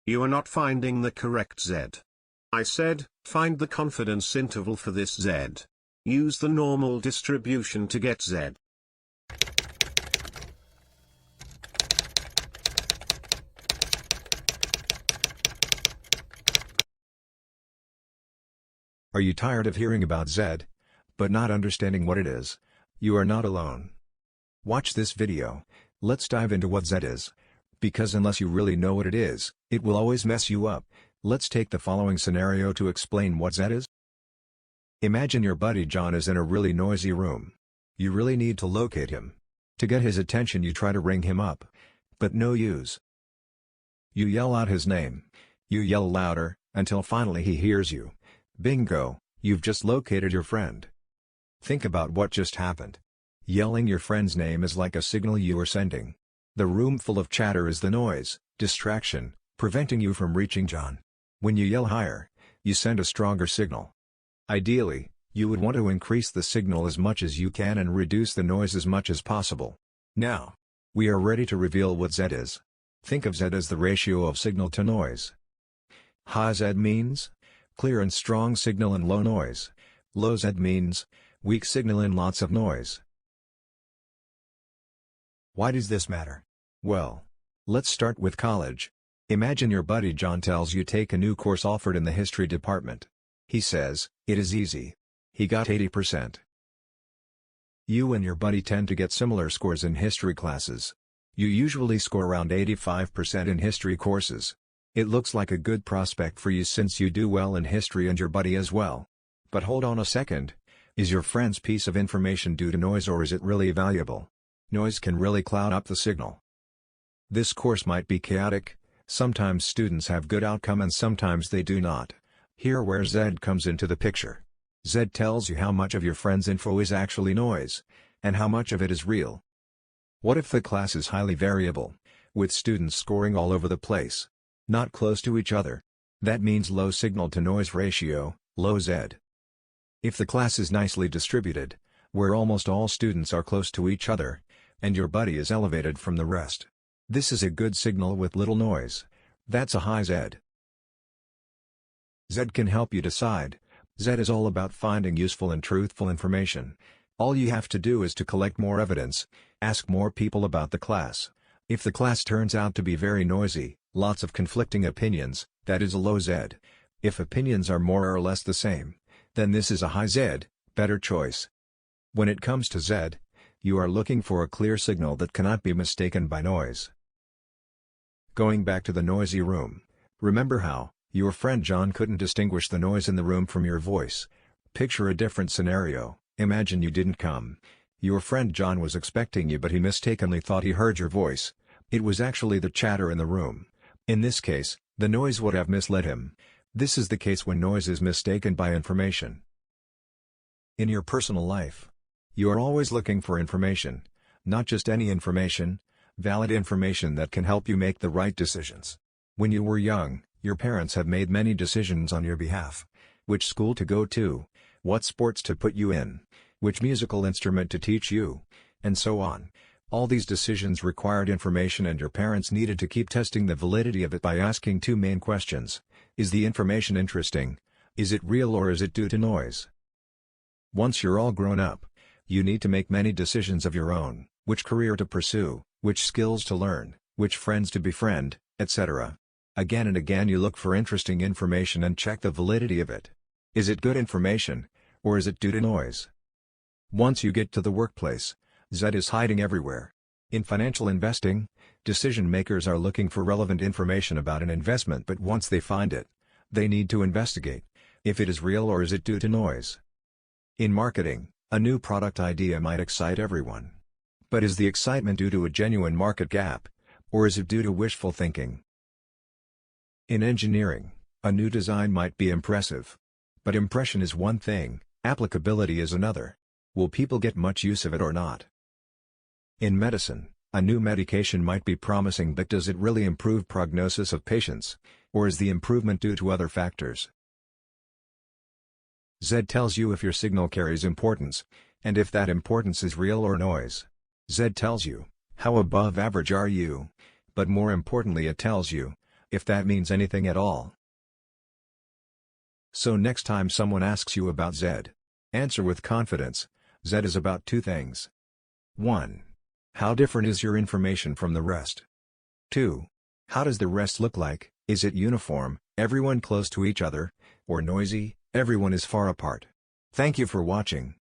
You are not finding the correct Z. I said, find the confidence interval for this Z. Use the normal distribution to get Z. Are you tired of hearing about Z, but not understanding what it is? You are not alone. Watch this video. Let's dive into what Z is. Because unless you really know what it is, it will always mess you up. Let's take the following scenario to explain what Z is. Imagine your buddy John is in a really noisy room. You really need to locate him. To get his attention you try to ring him up. But no use. You yell out his name. You yell louder, until finally he hears you. Bingo, you've just located your friend. Think about what just happened. Yelling your friend's name is like a signal you are sending. The room full of chatter is the noise, distraction, preventing you from reaching John. When you yell higher, you send a stronger signal. Ideally, you would want to increase the signal as much as you can and reduce the noise as much as possible. Now, we are ready to reveal what Z is. Think of Z as the ratio of signal to noise. High Z means clear and strong signal and low noise. Low Z means weak signal and lots of noise. Why does this matter? Well, let's start with college. Imagine your buddy John tells you take a new course offered in the history department. He says, it is easy. He got 80%. You and your buddy tend to get similar scores in history classes. You usually score around 85% in history courses. It looks like a good prospect for you since you do well in history and your buddy as well. But hold on a second. Is your friend's piece of information due to noise or is it really valuable? Noise can really cloud up the signal. This course might be chaotic. Sometimes students have good outcome and sometimes they do not. Here where Z comes into the picture. Z tells you how much of your friend's info is actually noise, and how much of it is real. What if the class is highly variable, with students scoring all over the place? Not close to each other. That means low signal to noise ratio, low Z. If the class is nicely distributed, where almost all students are close to each other, and your buddy is elevated from the rest, this is a good signal with little noise. That's a high Z. Z can help you decide. Z is all about finding useful and truthful information. All you have to do is to collect more evidence, ask more people about the class. If the class turns out to be very noisy, lots of conflicting opinions, that is a low Z. If opinions are more or less the same, then this is a high Z, better choice. When it comes to Z, you are looking for a clear signal that cannot be mistaken by noise. Going back to the noisy room, remember how your friend John couldn't distinguish the noise in the room from your voice. Picture a different scenario. Imagine you didn't come. Your friend John was expecting you but he mistakenly thought he heard your voice. It was actually the chatter in the room. In this case, the noise would have misled him. This is the case when noise is mistaken by information. In your personal life, you are always looking for information. Not just any information, valid information that can help you make the right decisions. When you were young, your parents have made many decisions on your behalf. Which school to go to, what sports to put you in, which musical instrument to teach you, and so on. All these decisions required information and your parents needed to keep testing the validity of it by asking two main questions. Is the information interesting? Is it real or is it due to noise? Once you're all grown up, you need to make many decisions of your own, which career to pursue, which skills to learn, which friends to befriend, etc. Again and again you look for interesting information and check the validity of it. Is it good information, or is it due to noise? Once you get to the workplace, Z is hiding everywhere. In financial investing, decision makers are looking for relevant information about an investment but once they find it, they need to investigate if it is real or is it due to noise. In marketing, a new product idea might excite everyone. But is the excitement due to a genuine market gap, or is it due to wishful thinking? In engineering, a new design might be impressive. But impression is one thing, applicability is another. Will people get much use of it or not? In medicine, a new medication might be promising but does it really improve prognosis of patients, or is the improvement due to other factors? Z tells you if your signal carries importance, and if that importance is real or noise. Z tells you, how above average are you? But more importantly it tells you, if that means anything at all. So next time someone asks you about Z, answer with confidence, Z is about two things. 1. How different is your information from the rest? 2. How does the rest look like? Is it uniform, everyone close to each other, or noisy, everyone is far apart? Thank you for watching.